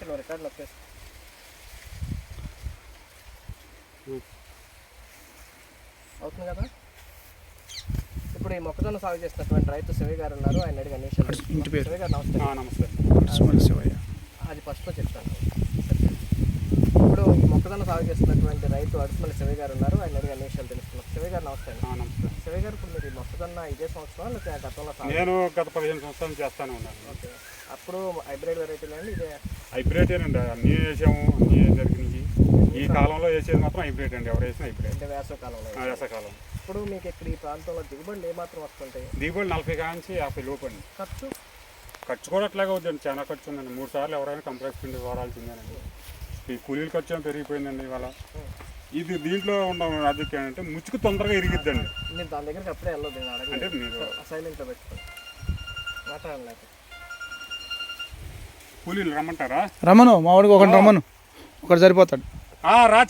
చిన్న రికార్డు నొక్కేసి అవుతుంది కదా. ఇప్పుడు ఈ మొక్కజొన్న సాగు చేసినటువంటి రైతు శివయ్య గారు ఉన్నారు, ఆయన అడిగి అన్ని విషయాలు తెలుసుకుందాం. శివయ్య గారు నమస్తే. నమస్తే. అది ఫస్ట్లో చెప్తాను. ఇప్పుడు ఈ మొక్కజొన్న సాగు చేస్తున్నటువంటి రైతు అడుసుమల్లి శివయ్య గారు ఉన్నారు, ఆయన అడిగి అన్ని విషయాలు తెలుసుకున్నాం. శివయ్య గారు నమస్తే. నమస్తే. శివయ్య గారు, ఇప్పుడు మీరు ఈ మొక్కజొన్న ఇదే సంవత్సరం లేకపోతే గతంలో సాగు? నేను గత 15 సంవత్సరాలు చేస్తానే ఉన్నాను. ఓకే. అప్పుడు హైబ్రిడ్ వెరైటీలు అండి ఇదే? హైబ్రిడ్ అండి, అన్నీ వేసాము, అన్నీ జరిగినాయి. ఈ కాలంలో వేసేది మాత్రం హైబ్రిడ్ అండి, ఎవరు వేసినా హైబ్రిడ్. అంటే వేసవకాలంలో? వేసవకాలం. ఇప్పుడు మీకు ఇక్కడ ఈ ప్రాంతంలో దిగుబడులు ఏమాత్రం వస్తుంటాయి? దిగుబడి 40 కాంచి 50 లోపు అండి. ఖర్చు కూడా అట్లాగే అవుతుందండి, చాలా ఖర్చు ఉందండి. 3 సార్లు ఎవరైనా కంప్రెస్ పిండి వాడాల్సిందేనండి. ఈ కూలీల ఖర్చు పెరిగిపోయిందండి ఇవాళ. ఇది దీంట్లో ఉన్న అధిక అంటే ముచ్చుకు తొందరగా ఇరిగిద్దండి. నేను దాని దగ్గరికి అప్పుడే వెళ్ళదు, అంటే మీరు సైలెంట్లో పెట్టుకోండి, మాట్లాడలేక. కూలీలు రమ్మంటారా? రమ్మను, మా వాడికి ఒకటి రమ్మను, ఒకటి సరిపోతాడు. రా